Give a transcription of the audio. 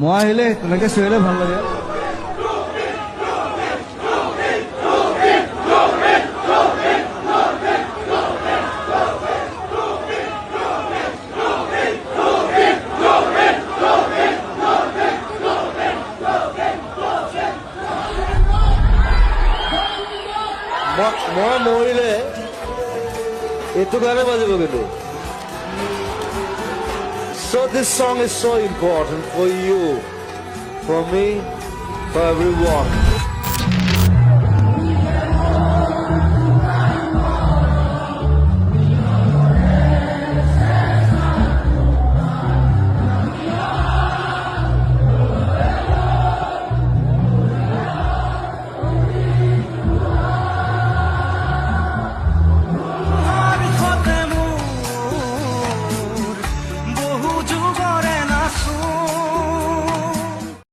মই আহিলে তেনেকে চিঞৰিলে ভাল লাগে। মই মৰিলে এইটো গানে বাজিব কিন্তু। So this song is so important for you, for me, for everyone.